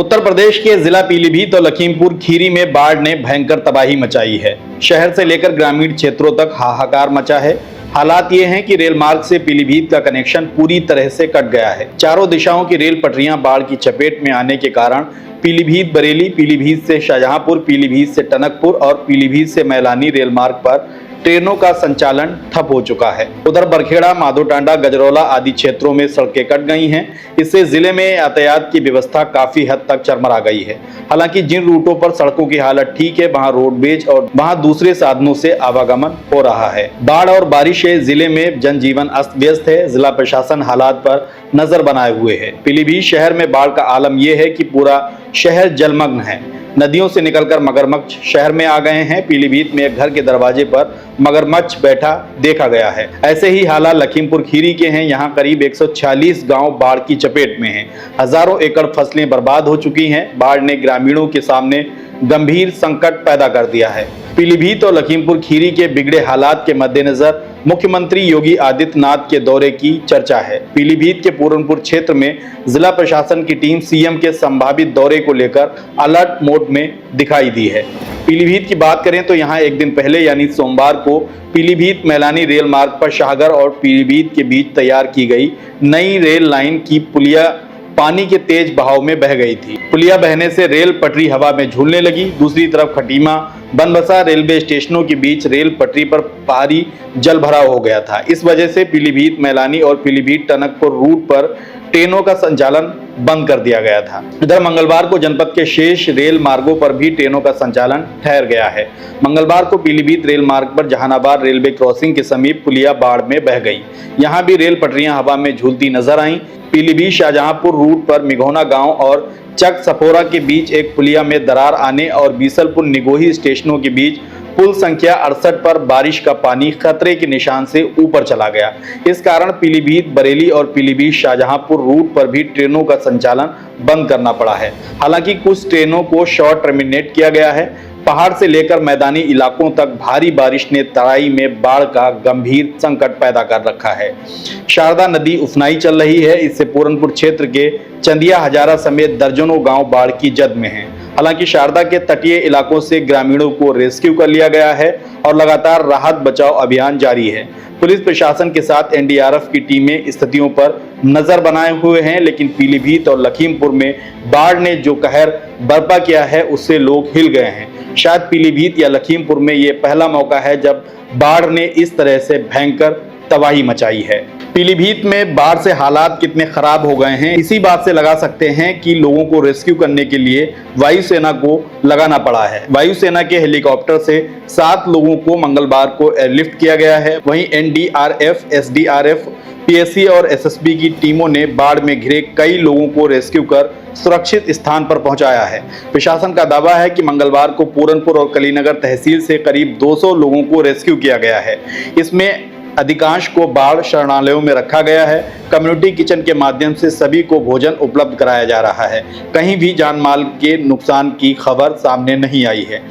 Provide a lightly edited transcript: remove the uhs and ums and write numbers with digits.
उत्तर प्रदेश के जिला पीलीभीत और लखीमपुर खीरी में बाढ़ ने भयंकर तबाही मचाई है। शहर से लेकर ग्रामीण क्षेत्रों तक हाहाकार मचा है। हालात ये हैं कि रेल मार्ग से पीलीभीत का कनेक्शन पूरी तरह से कट गया है। चारों दिशाओं की रेल पटरियां बाढ़ की चपेट में आने के कारण पीलीभीत बरेली, पीलीभीत से शाहजहांपुर, पीलीभीत से टनकपुर और पीलीभीत से मैलानी रेल मार्ग पर ट्रेनों का संचालन ठप हो चुका है। उधर बरखेड़ा, माधोटांडा, गजरौला आदि क्षेत्रों में सड़कें कट गई हैं। इससे जिले में यातायात की व्यवस्था काफी हद तक चरमरा गई है। हालांकि जिन रूटों पर सड़कों की हालत ठीक है, वहां रोडवेज और वहां दूसरे साधनों से आवागमन हो रहा है। बाढ़ और बारिश से जिले में जनजीवन अस्त व्यस्त है। जिला प्रशासन हालात पर नजर बनाए हुए है। पीलीभीत शहर में बाढ़ का आलम यह है कि पूरा शहर जलमग्न है। नदियों से निकलकर मगरमच्छ शहर में आ गए हैं। पीलीभीत में एक घर के दरवाजे पर मगरमच्छ बैठा देखा गया है। ऐसे ही हालात लखीमपुर खीरी के हैं। यहाँ करीब 146 गांव बाढ़ की चपेट में हैं। हजारों एकड़ फसलें बर्बाद हो चुकी हैं। बाढ़ ने ग्रामीणों के सामने गंभीर संकट पैदा कर दिया है। पीलीभीत और लखीमपुर खीरी के बिगड़े हालात के मद्देनजर मुख्यमंत्री योगी आदित्यनाथ के दौरे की चर्चा है। पीलीभीत के पूरनपुर क्षेत्र में जिला प्रशासन की टीम सीएम के संभावित दौरे को लेकर अलर्ट मोड में दिखाई दी है। पीलीभीत की बात करें तो यहां एक दिन पहले यानी सोमवार को पीलीभीत मैलानी रेल मार्ग पर शाहगर और पीलीभीत के बीच तैयार की गई नई रेल लाइन की पुलिया पानी के तेज बहाव में बह गई थी। पुलिया बहने से रेल पटरी हवा में झूलने लगी। दूसरी तरफ खटीमा, बनबसा रेलवे स्टेशनों के बीच रेल पटरी पर भारी जल भराव हो गया था। इस वजह से पीलीभीत मैलानी और पीलीभीत टनकपुर रूट पर ट्रेनों का संचालन बंद कर दिया गया था। इधर मंगलवार को जनपद के शेष रेल मार्गों पर भी ट्रेनों का संचालन ठहर गया है। मंगलवार को पीलीभीत रेल मार्ग पर जहानाबाद रेलवे क्रॉसिंग के समीप पुलिया बाढ़ में बह गई। यहां भी रेल पटरियां हवा में झूलती नजर आईं। पीलीभीत शाहजहांपुर रूट पर मिघोना गांव और चक सपोरा के बीच एक पुलिया में दरार आने और बीसलपुर निगोही स्टेशनों के बीच पुल संख्या 68 पर बारिश का पानी खतरे के निशान से ऊपर चला गया। इस कारण पीलीभीत बरेली और पीलीभीत शाहजहांपुर रूट पर भी ट्रेनों का संचालन बंद करना पड़ा है। हालांकि कुछ ट्रेनों को शॉर्ट टर्मिनेट किया गया है। पहाड़ से लेकर मैदानी इलाकों तक भारी बारिश ने तराई में बाढ़ का गंभीर संकट पैदा कर रखा है। शारदा नदी उफनाई चल रही है। इससे पूरनपुर क्षेत्र के चंदिया, हजारा समेत दर्जनों गांव बाढ़ की जद में हैं। हालांकि शारदा के तटीय इलाकों से ग्रामीणों को रेस्क्यू कर लिया गया है और लगातार राहत बचाव अभियान जारी है। पुलिस प्रशासन के साथ एनडीआरएफ की टीमें स्थितियों पर नजर बनाए हुए हैं। लेकिन पीलीभीत और लखीमपुर में बाढ़ ने जो कहर बर्पा किया है उससे लोग हिल गए हैं। शायद पीलीभीत या लखीमपुर में ये पहला मौका है जब बाढ़ ने इस तरह से भयंकर तबाही मचाई है। पीलीभीत में बाढ़ से हालात कितने खराब हो गए हैं इसी बात से लगा सकते हैं कि लोगों को रेस्क्यू करने के लिए वायुसेना को लगाना पड़ा है। वायुसेना के हेलीकॉप्टर से 7 लोगों को मंगलवार को एयरलिफ्ट किया गया है। वहीं एनडीआरएफ, एसडीआरएफ, पीएससी और एसएसबी की टीमों ने बाढ़ में घिरे कई लोगों को रेस्क्यू कर सुरक्षित स्थान पर पहुंचाया है। प्रशासन का दावा है कि मंगलवार को पूरनपुर और कलीनगर तहसील से करीब 200 लोगों को रेस्क्यू किया गया है। इसमें अधिकांश को बाढ़ शरणालयों में रखा गया है। कम्युनिटी किचन के माध्यम से सभी को भोजन उपलब्ध कराया जा रहा है। कहीं भी जान माल के नुकसान की खबर सामने नहीं आई है।